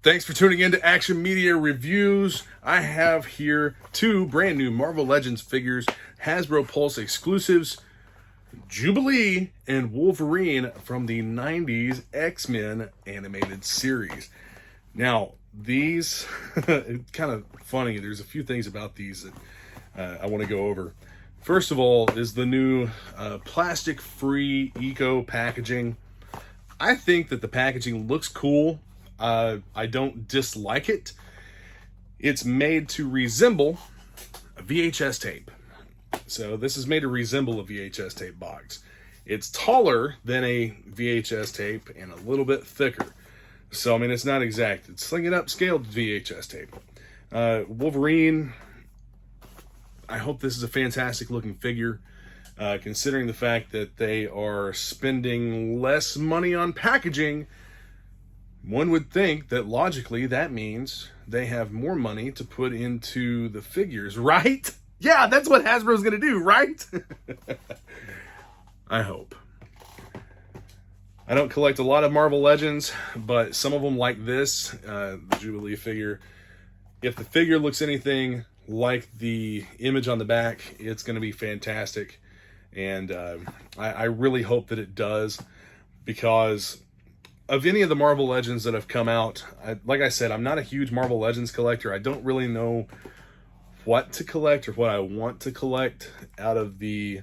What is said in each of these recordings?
Thanks for tuning in to Action Media Reviews. I have here two brand new Marvel Legends figures, Hasbro Pulse exclusives, Jubilee and Wolverine from the 90s X-Men animated series. Now, these, it's kind of funny. There's a few things about these that I want to go over. First of all is the new plastic-free eco packaging. I think that the packaging looks cool. I don't dislike it. It's made to resemble a VHS tape. So this is made to resemble a VHS tape box. It's taller than a VHS tape and a little bit thicker. So, I mean, it's not exact. It's Sling It Up scaled VHS tape. Wolverine, I hope this is a fantastic looking figure. Considering the fact that they are spending less money on packaging, one would think that logically that means they have more money to put into the figures, right? Yeah, that's what Hasbro's gonna do, right? I hope. I don't collect a lot of Marvel Legends, but some of them like this, the Jubilee figure. If the figure looks anything like the image on the back, it's gonna be fantastic. And I really hope that it does, because of any of the Marvel Legends that have come out, like I said, I'm not a huge Marvel Legends collector. I don't really know what to collect or what I want to collect out of the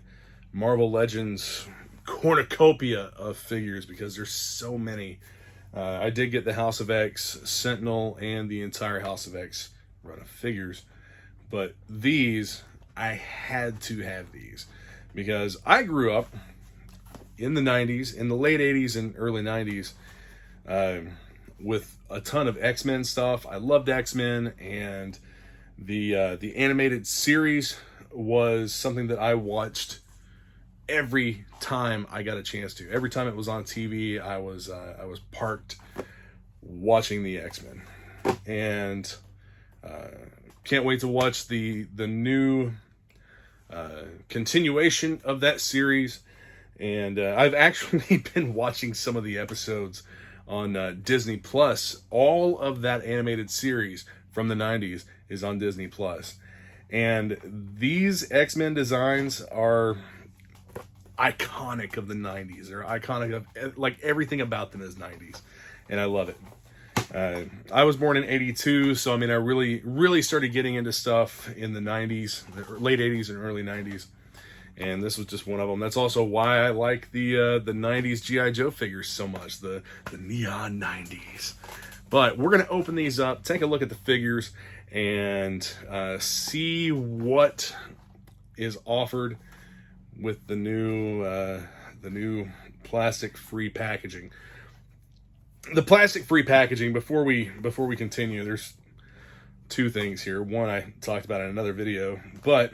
Marvel Legends cornucopia of figures, because there's so many. I did get the House of X, Sentinel, and the entire House of X run of figures. But these, I had to have these, because I grew up in the 90s, in the late 80s and early 90s, with a ton of X-Men stuff. I loved X-Men, and the animated series was something that I watched every time I got a chance to. Every time it was on TV, I was parked watching the X-Men, and can't wait to watch the new continuation of that series. And I've actually been watching some of the episodes on Disney Plus. All of that animated series from the 90s is on Disney Plus. And these X-Men designs are iconic of the 90s. They're iconic of, like, everything about them is 90s. And I love it. I was born in 82, so I mean, I really started getting into stuff in the 90s, the late 80s and early 90s. And this was just one of them. That's also why I like the 90s GiJoe Joe figures so much, the neon 90s. But we're going to open these up, take a look at the figures, and see what is offered with the new plastic-free packaging. The plastic-free packaging, before we continue, there's two things here. One I talked about in another video, but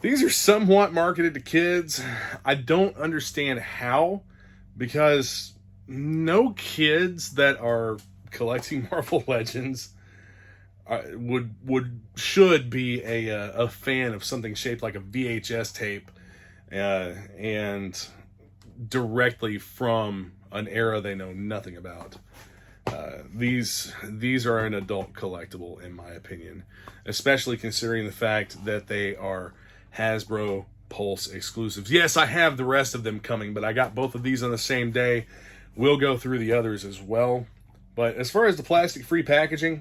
these are somewhat marketed to kids. I don't understand how, because no kids that are collecting Marvel Legends should be a fan of something shaped like a VHS tape, and directly from an era they know nothing about. These are an adult collectible, in my opinion, especially considering the fact that they are Hasbro Pulse exclusives. Yes, I have the rest of them coming, but I got both of these on the same day. We'll go through the others as well. But as far as the plastic-free packaging,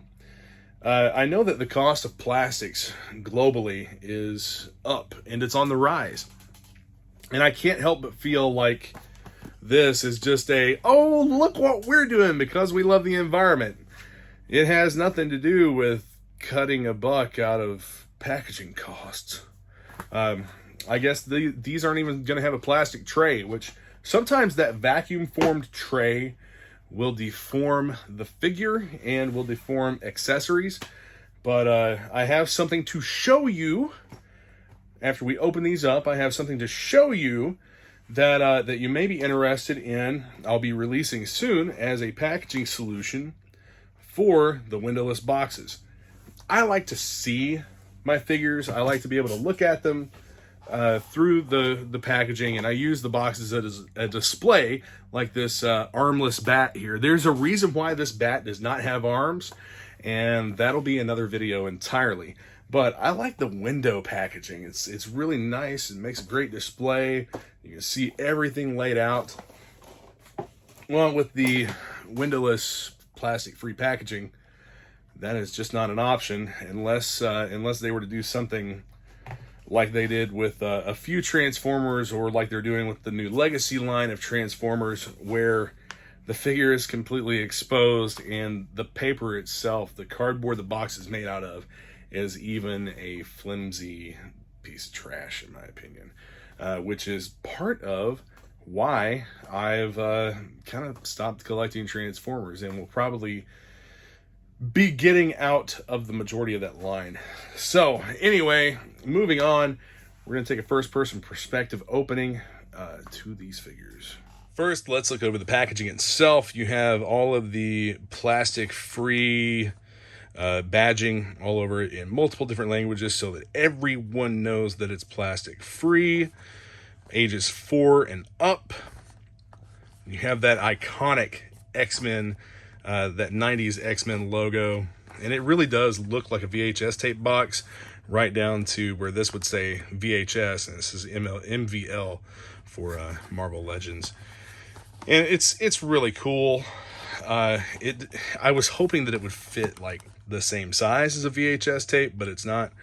I know that the cost of plastics globally is up, and it's on the rise. And I can't help but feel like this is just oh, look what we're doing because we love the environment. It has nothing to do with cutting a buck out of packaging costs. I guess these aren't even going to have a plastic tray, which sometimes that vacuum formed tray will deform the figure and will deform accessories. But I have something to show you. After we open these up, I have something to show you that you may be interested in. I'll be releasing soon as a packaging solution for the windowless boxes. I like to see my figures. I like to be able to look at them, through the packaging, and I use the boxes as a display, like this armless bat here. There's a reason why this bat does not have arms, and that'll be another video entirely. But I like the window packaging. It's really nice. It makes a great display. You can see everything laid out. Well, with the windowless plastic-free packaging, that is just not an option unless they were to do something like they did with a few Transformers, or like they're doing with the new Legacy line of Transformers, where the figure is completely exposed and the paper itself, the cardboard the box is made out of, is even a flimsy piece of trash, in my opinion, which is part of why I've kind of stopped collecting Transformers, and will probably be getting out of the majority of that line. So anyway, moving on, we're going to take a first-person perspective opening to these figures. First, let's look over the packaging itself. You have all of the plastic-free badging all over it in multiple different languages, so that everyone knows that it's plastic-free, ages 4 and up. You have that iconic X-Men, that 90s X-Men logo, and it really does look like a VHS tape box, right down to where this would say VHS, and this is MVL for Marvel Legends. And it's really cool. I was hoping that it would fit like the same size as a VHS tape, but it's not.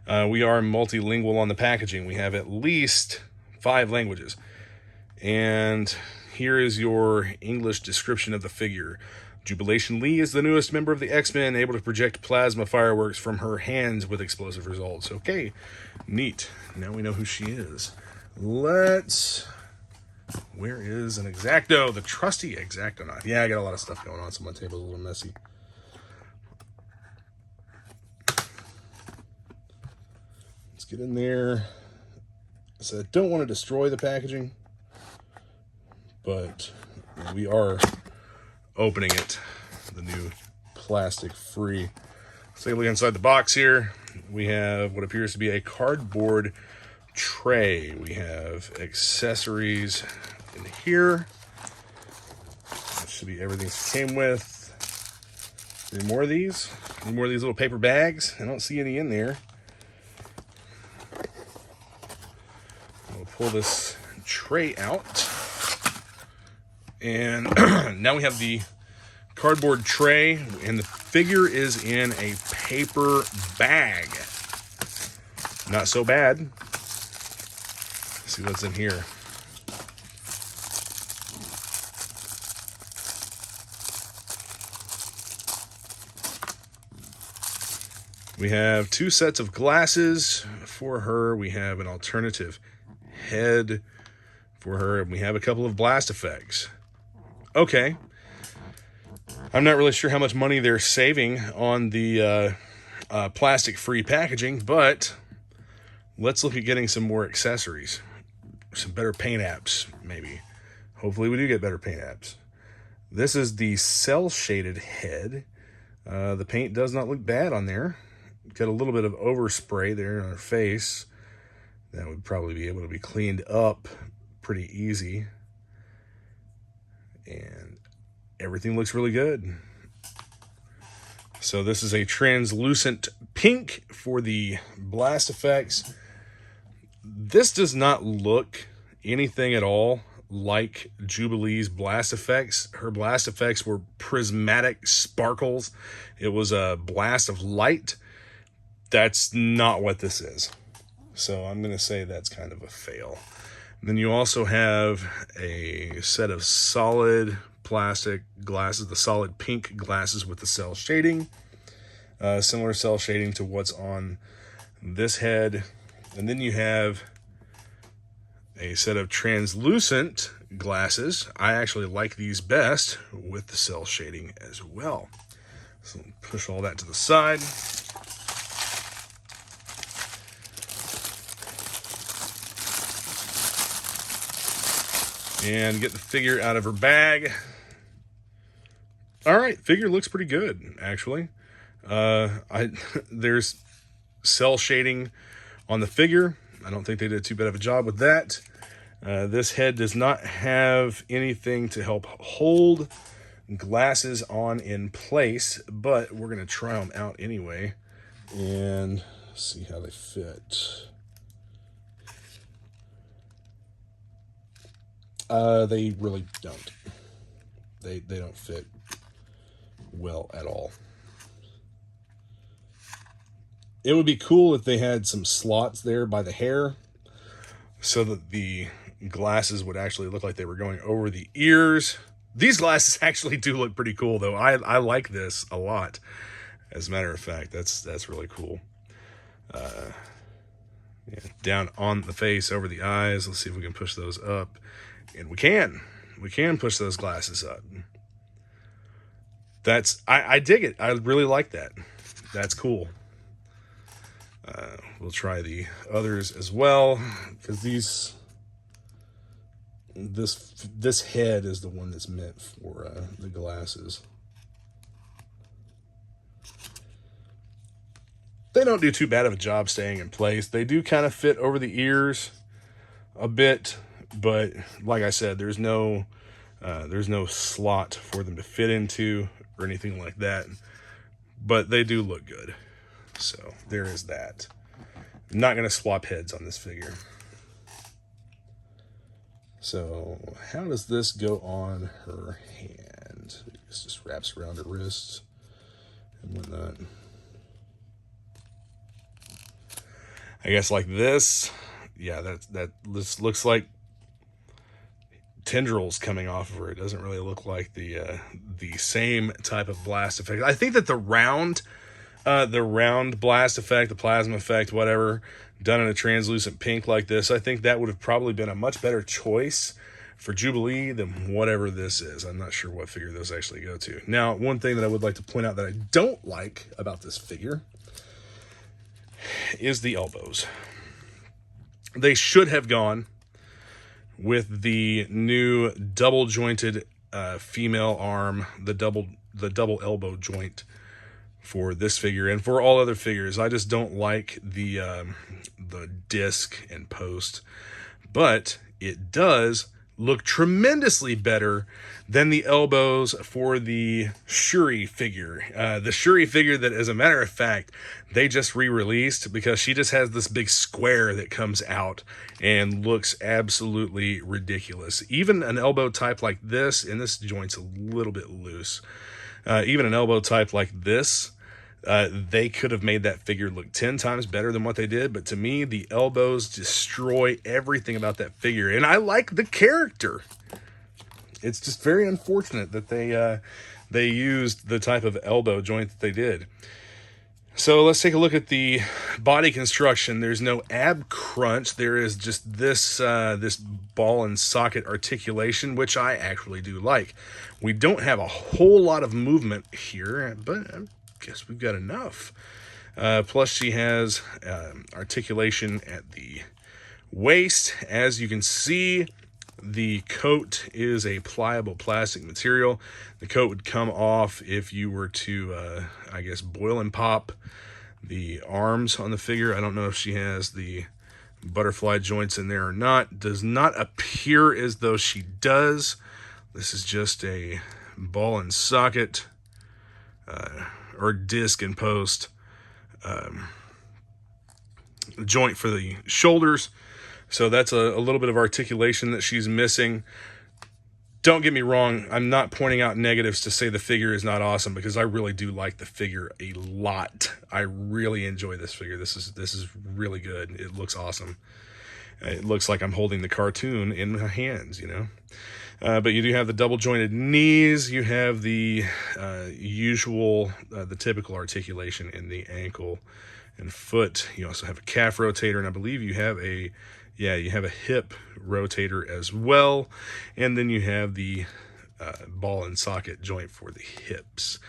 We are multilingual on the packaging. We have at least 5 languages. And here is your English description of the figure. Jubilation Lee is the newest member of the X-Men, able to project plasma fireworks from her hands with explosive results. Okay, neat. Now we know who she is. Where is an X-Acto? The trusty X-Acto knife. Yeah, I got a lot of stuff going on, so my table's a little messy. Let's get in there. So I don't want to destroy the packaging, but we are opening it, the new plastic-free. Let's take a look inside the box here. We have what appears to be a cardboard tray. We have accessories in here. That should be everything it came with. Any more of these? Any more of these little paper bags? I don't see any in there. We'll pull this tray out. And now we have the cardboard tray, and the figure is in a paper bag. Not so bad. Let's see what's in here. We have 2 sets of glasses for her. We have an alternative head for her, and we have a couple of blast effects. Okay. I'm not really sure how much money they're saving on the plastic-free packaging, but let's look at getting some more accessories. Some better paint apps, maybe. Hopefully we do get better paint apps. This is the cell-shaded head. The paint does not look bad on there. Got a little bit of overspray there on her face. That would probably be able to be cleaned up pretty easy. And everything looks really good. So this is a translucent pink for the blast effects. This does not look anything at all like Jubilee's blast effects. Her blast effects were prismatic sparkles. It was a blast of light. That's not what this is. So I'm going to say that's kind of a fail. Then you also have a set of solid plastic glasses, the solid pink glasses with the cell shading. Similar cell shading to what's on this head. And then you have a set of translucent glasses. I actually like these best with the cell shading as well. So push all that to the side. And get the figure out of her bag. All right, figure looks pretty good, actually. There's cell shading on the figure. I don't think they did too bad of a job with that. This head does not have anything to help hold glasses on in place, but we're going to try them out anyway and see how they fit. They really don't. They don't fit well at all. It would be cool if they had some slots there by the hair so that the glasses would actually look like they were going over the ears. These glasses actually do look pretty cool, though. I like this a lot. As a matter of fact, that's really cool. Yeah, down on the face, over the eyes. Let's see if we can push those up. And we can. We can push those glasses up. I dig it. I really like that. That's cool. We'll try the others as well, because this head is the one that's meant for the glasses. They don't do too bad of a job staying in place. They do kind of fit over the ears a bit, but like I said, there's no slot for them to fit into or anything like that. But they do look good. So there is that. I'm not going to swap heads on this figure. So how does this go on her hand? This just wraps around her wrists and whatnot. I guess like this. Yeah, this looks like tendrils coming off of her. It doesn't really look like the same type of blast effect. I think that the round blast effect, the plasma effect, whatever, done in a translucent pink like this, I think that would have probably been a much better choice for Jubilee than whatever this is. I'm not sure what figure those actually go to. Now, one thing that I would like to point out that I don't like about this figure is the elbows. They should have gone with the new double jointed female arm, the double elbow joint for this figure and for all other figures. I just don't like the disc and post, but it does look tremendously better than the elbows for the Shuri figure. The Shuri figure that, as a matter of fact, they just re-released, because she just has this big square that comes out and looks absolutely ridiculous. Even an elbow type like this, and this joint's a little bit loose, even an elbow type like this, they could have made that figure look 10 times better than what they did. But to me, the elbows destroy everything about that figure. And I like the character. It's just very unfortunate that they used the type of elbow joint that they did. So let's take a look at the body construction. There's no ab crunch. There is just this this ball and socket articulation, which I actually do like. We don't have a whole lot of movement here, but I guess we've got enough. Plus she has articulation at the waist. As you can see, the coat is a pliable plastic material. The coat would come off if you were to, I guess, boil and pop the arms on the figure. I don't know if she has the butterfly joints in there or not. Does not appear as though she does. This is just a ball and socket or disc and post joint for the shoulders. So that's a little bit of articulation that she's missing. Don't get me wrong, I'm not pointing out negatives to say the figure is not awesome, because I really do like the figure a lot. I really enjoy this figure. This is really good. It looks awesome. It looks like I'm holding the cartoon in my hands, you know. But you do have the double jointed knees. You have the usual, the typical articulation in the ankle and foot. You also have a calf rotator, and I believe you have a hip rotator as well. And then you have the ball and socket joint for the hips.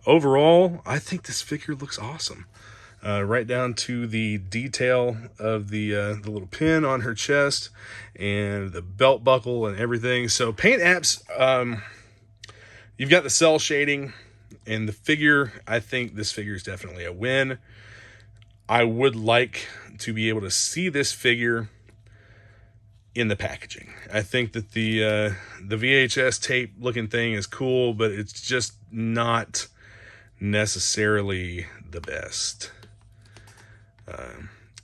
Overall, I think this figure looks awesome. Right down to the detail of the little pin on her chest and the belt buckle and everything. So paint apps, you've got the cell shading and the figure. I think this figure is definitely a win. I would like to be able to see this figure in the packaging. I think that the VHS tape looking thing is cool, but it's just not necessarily the best.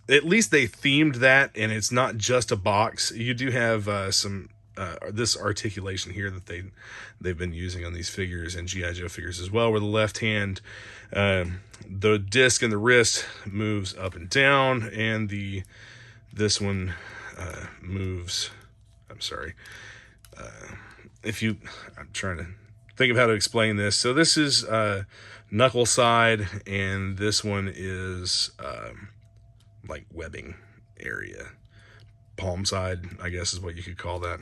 At least they themed that, and it's not just a box. You do have some this articulation here that they've been using on these figures and GI Joe figures as well, where the left hand, the disc and the wrist moves up and down, and this one moves. I'm sorry. I'm trying to think of how to explain this. So this is knuckle side, and this one is like webbing area. Palm side, I guess, is what you could call that.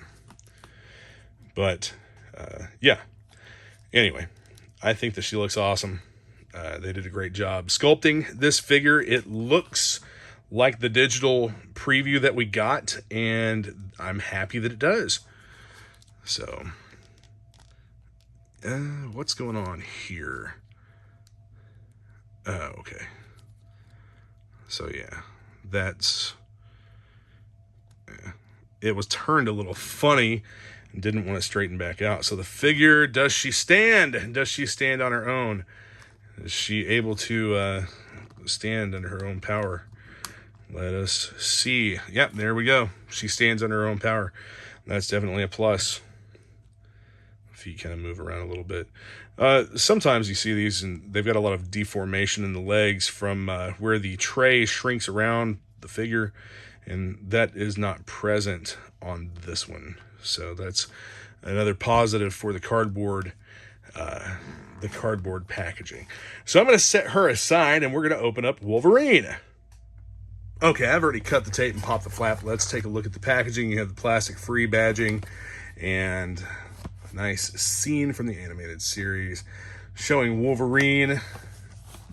But yeah. Anyway, I think that she looks awesome. They did a great job sculpting this figure. It looks like the digital preview that we got, and I'm happy that it does. So, what's going on here? Oh, okay. So yeah, it was turned a little funny and didn't want to straighten back out. So the figure, does she stand? Does she stand on her own? Is she able to stand under her own power? Let us see. Yep, there we go. She stands under her own power. That's definitely a plus. Feet kind of move around a little bit. Sometimes you see these and they've got a lot of deformation in the legs from where the tray shrinks around the figure, and that is not present on this one. So that's another positive for the cardboard packaging. So I'm going to set her aside, and we're going to open up Wolverine. Okay, I've already cut the tape and popped the flap. Let's take a look at the packaging. You have the plastic-free badging and a nice scene from the animated series showing Wolverine.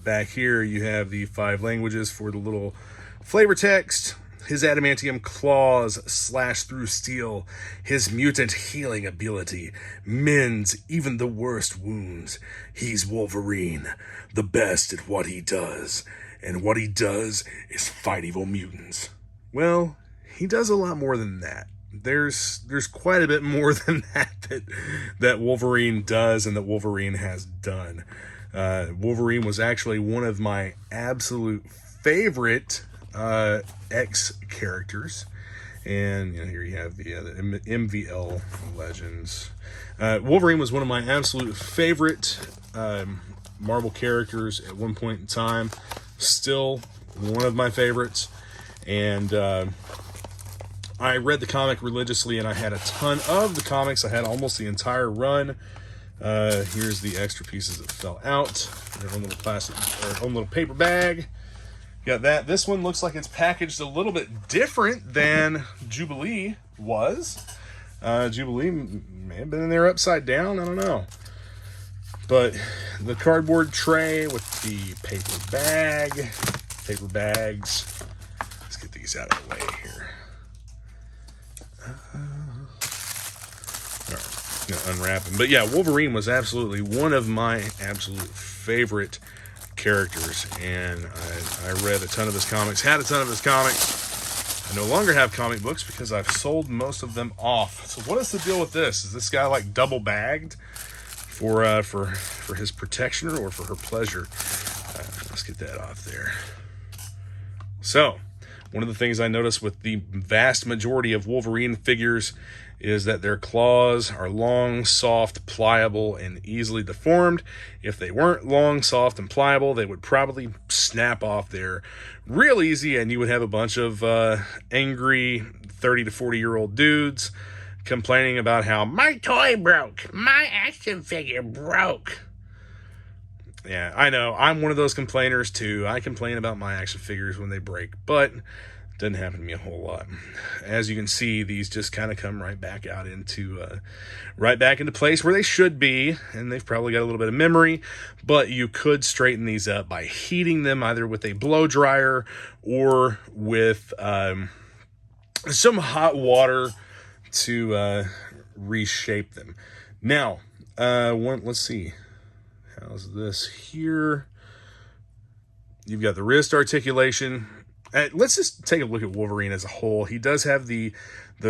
Back here, you have the 5 languages for the little flavor text. His adamantium claws slash through steel. His mutant healing ability mends even the worst wounds. He's Wolverine, the best at what he does. And what he does is fight evil mutants. Well, he does a lot more than that. There's quite a bit more than that Wolverine does and that Wolverine has done. Wolverine was actually one of my absolute favorite X characters, and here you have the MVL Legends. Wolverine was one of my absolute favorite Marvel characters at one point in time. Still one of my favorites, and I read the comic religiously, and I had a ton of the comics. I had almost the entire run. Here's the extra pieces that fell out. Their own little plastic, or own little paper bag. Got that. This one looks like it's packaged a little bit different than Jubilee was. Jubilee may have been in there upside down. I don't know. But the cardboard tray with the paper bags. Let's get these out of the way here. All right, gonna unwrap them. But yeah, Wolverine was absolutely one of my absolute favorite characters, and I read a ton of his comics, had a ton of his comics. I no longer have comic books because I've sold most of them off. So what is the deal with this? Is this guy like double bagged for his protection or for her pleasure? Let's get that off there. So one of the things I noticed with the vast majority of Wolverine figures is that their claws are long, soft, pliable, and easily deformed. If they weren't long, soft, and pliable, they would probably snap off there real easy, and you would have a bunch of angry 30 to 40-year-old dudes complaining about how my toy broke, my action figure broke. Yeah, I know. I'm one of those complainers too. I complain about my action figures when they break, but it doesn't happen to me a whole lot. As you can see, these just kind of come right back into place where they should be, and they've probably got a little bit of memory, but you could straighten these up by heating them either with a blow dryer or with some hot water to reshape them. Now, let's see. How's this here? You've got the wrist articulation let's just take a look at Wolverine as a whole. He does have the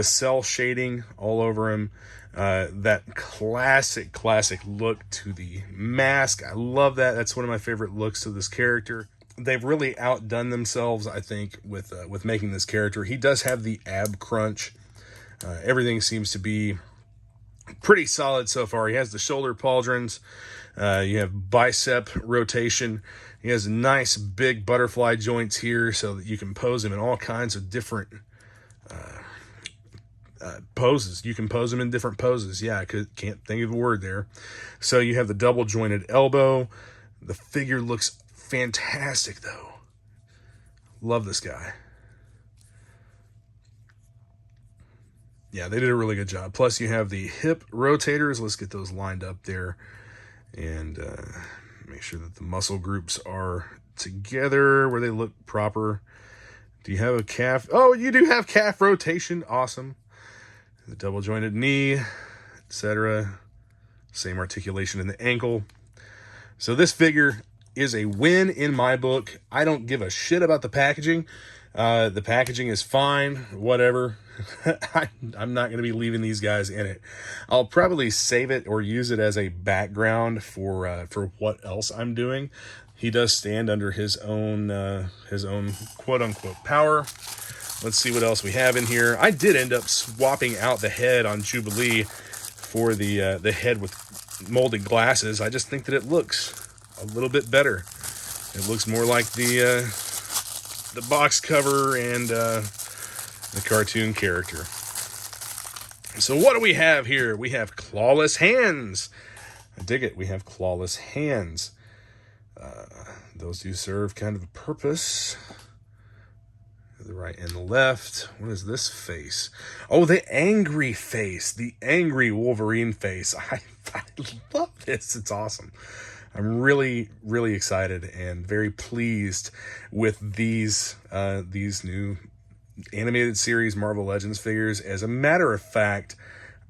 cell shading all over him. That classic look to the mask. I love that. That's one of my favorite looks to this character. They've really outdone themselves, I think, with making this character. He does have the ab crunch. Everything seems to be pretty solid so far. He has the shoulder pauldrons. You have bicep rotation. He has nice big butterfly joints here so that you can pose him in all kinds of different poses. You can pose him in different poses. Yeah, I can't think of a word there. So you have the double jointed elbow. The figure looks fantastic though. Love this guy. Yeah, they did a really good job. Plus you have the hip rotators. Let's get those lined up there and make sure that the muscle groups are together where they look proper. Do you have a calf? Oh, you do have calf rotation. Awesome. The double jointed knee, etc. Same articulation in the ankle. So this figure is a win in my book. I don't give a shit about the packaging. The packaging is fine, whatever. I'm not going to be leaving these guys in it. I'll probably save it or use it as a background for what else I'm doing. He does stand under his own quote unquote power. Let's see what else we have in here. I did end up swapping out the head on Jubilee for the head with molded glasses. I just think that it looks a little bit better. It looks more like the box cover and the cartoon character. So what do we have here? We have clawless hands. I dig it. We have clawless hands. Those do serve kind of a purpose. The right and the left. What is this face? Oh, the angry face. The angry Wolverine face. I love this. It's awesome. I'm really excited and very pleased with these new animated series Marvel Legends figures. As a matter of fact,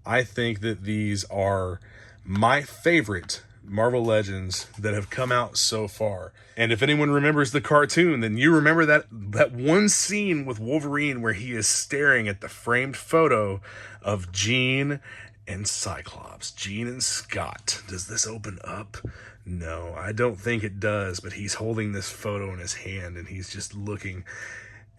I think that these are my favorite Marvel Legends that have come out so far. And if anyone remembers the cartoon, then you remember that one scene with Wolverine where he is staring at the framed photo of Jean and Cyclops, Jean and Scott. Does this open up? No, I don't think it does, but he's holding this photo in his hand and he's just looking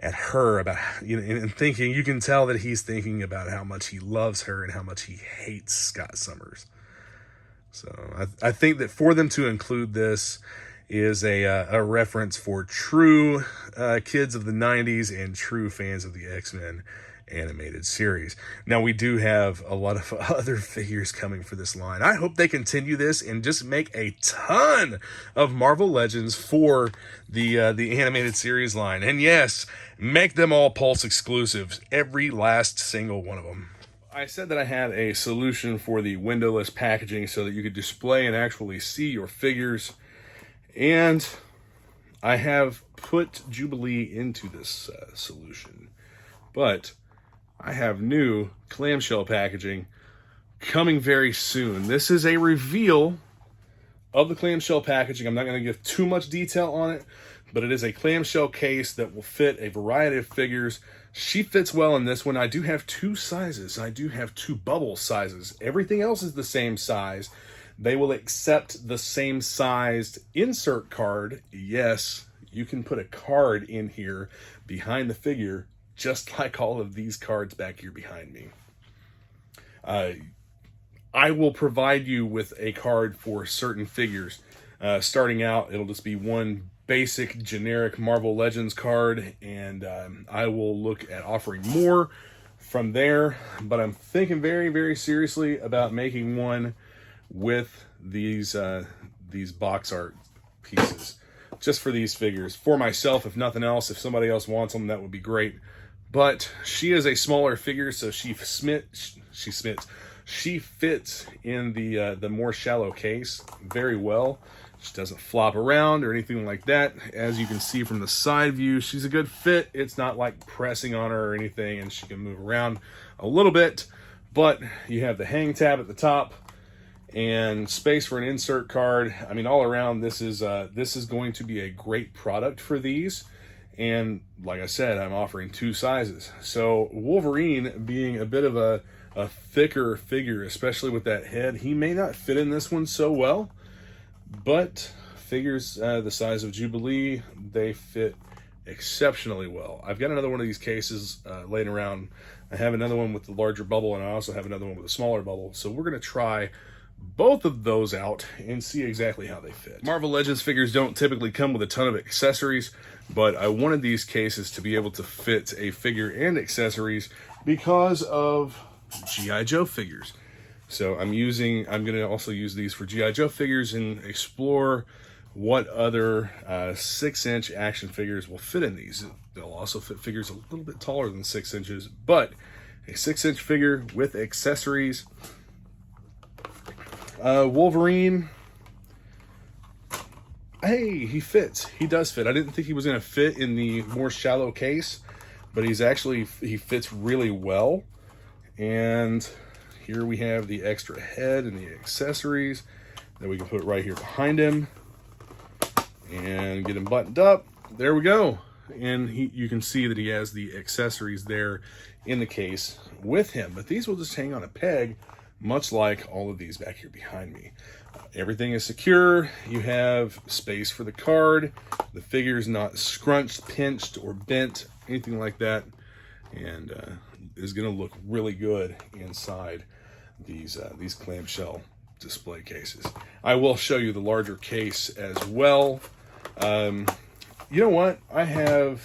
at her about, and thinking, you can tell that he's thinking about how much he loves her and how much he hates Scott Summers. So I think that for them to include this is a reference for true kids of the 90s and true fans of the X-Men animated series. Now we do have a lot of other figures coming for this line. I hope they continue this and just make a ton of Marvel Legends for the animated series line. And yes, make them all Pulse exclusives, every last single one of them. I said that I had a solution for the windowless packaging so that you could display and actually see your figures. And I have put Jubilee into this solution. But I have new clamshell packaging coming very soon. This is a reveal of the clamshell packaging. I'm not going to give too much detail on it, but it is a clamshell case that will fit a variety of figures. She fits well in this one. I do have two sizes. I do have two bubble sizes. Everything else is the same size. They will accept the same sized insert card. Yes, you can put a card in here behind the figure, just like all of these cards back here behind me. I will provide you with a card for certain figures. Starting out, it'll just be one basic generic Marvel Legends card, and I will look at offering more from there, but I'm thinking very seriously about making one with these box art pieces just for these figures for myself. If nothing else, if somebody else wants them, that would be great. But she is a smaller figure, so she fits in the more shallow case very well. She doesn't flop around or anything like that. As you can see from the side view, she's a good fit. It's not like pressing on her or anything, and she can move around a little bit. But you have the hang tab at the top and space for an insert card. I mean, all around, this is going to be a great product for these. And like I said, I'm offering 2 sizes. So Wolverine, being a bit of a thicker figure, especially with that head, he may not fit in this one so well, but figures the size of Jubilee, they fit exceptionally well. I've got another one of these cases laying around. I have another one with the larger bubble, and I also have another one with a smaller bubble. So we're going to try both of those out and see exactly how they fit. Marvel Legends figures don't typically come with a ton of accessories, but I wanted these cases to be able to fit a figure and accessories because of G.I. Joe figures. So I'm going to also use these for G.I. Joe figures and explore what other 6-inch action figures will fit in these. They'll also fit figures a little bit taller than 6 inches, but a 6-inch figure with accessories. Wolverine, hey, he fits. He does fit. I didn't think he was going to fit in the more shallow case, but he fits really well. And here we have the extra head and the accessories that we can put right here behind him and get him buttoned up. There we go. And you can see that he has the accessories there in the case with him, but these will just hang on a peg, much like all of these back here behind me. Everything is secure. You have space for the card. The figure is not scrunched, pinched, or bent, anything like that, and is going to look really good inside these clamshell display cases. I will show you the larger case as well. You know what? I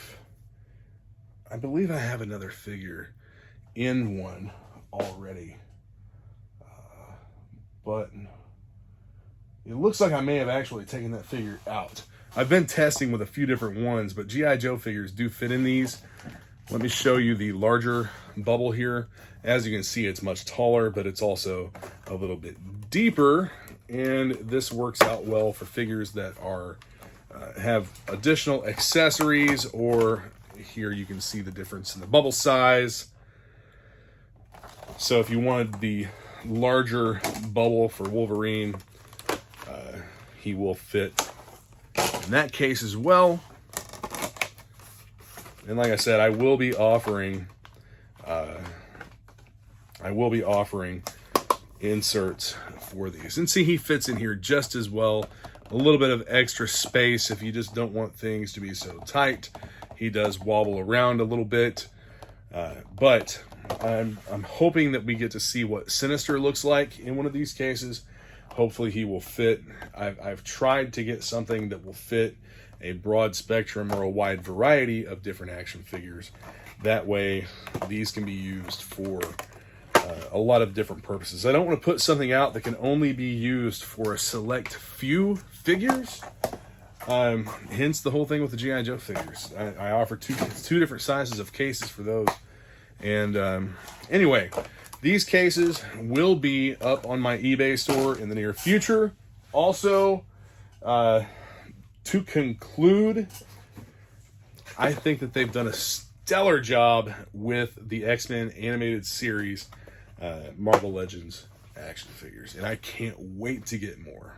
believe I have another figure in one already. But it looks like I may have actually taken that figure out. I've been testing with a few different ones, but G.I. Joe figures do fit in these. Let me show you the larger bubble here. As you can see, it's much taller, but it's also a little bit deeper, and this works out well for figures that are have additional accessories, or here you can see the difference in the bubble size. So if you wanted the larger bubble for Wolverine, he will fit in that case as well. And like I said, I will be offering inserts for these. And see, he fits in here just as well. A little bit of extra space if you just don't want things to be so tight. He does wobble around a little bit, but I'm hoping that we get to see what Sinister looks like in one of these cases. Hopefully he will fit. I've tried to get something that will fit a broad spectrum or a wide variety of different action figures. That way these can be used for a lot of different purposes. I don't want to put something out that can only be used for a select few figures. Hence the whole thing with the G.I. Joe figures. I offer two different sizes of cases for those. And anyway, these cases will be up on my eBay store in the near future. Also, to conclude, I think that they've done a stellar job with the X-Men animated series Marvel Legends action figures, and I can't wait to get more.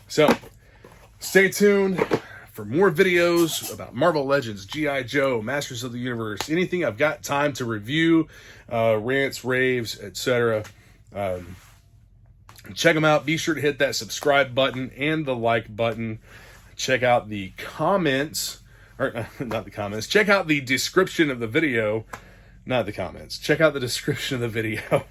So stay tuned for more videos about Marvel Legends, G.I. Joe, Masters of the Universe, anything I've got time to review, rants, raves, etc. Check them out. Be sure to hit that subscribe button and the like button. Check out the comments, or not the comments, check out the description of the video, not the comments. Check out the description of the video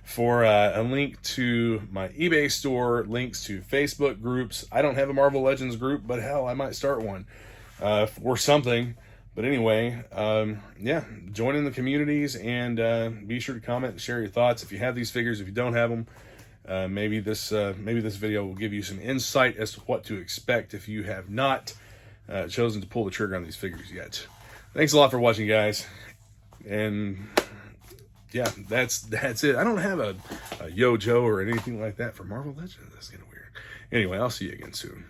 for a link to my eBay store, links to Facebook groups. I don't have a Marvel Legends group, but hell, I might start one or something. But anyway, yeah, join in the communities and be sure to comment and share your thoughts. If you have these figures, if you don't have them, maybe this video will give you some insight as to what to expect if you have not chosen to pull the trigger on these figures yet. Thanks a lot for watching, guys. And yeah, that's it. I don't have a Yooo Joe or anything like that for Marvel Legends. That's kind of weird. Anyway, I'll see you again soon.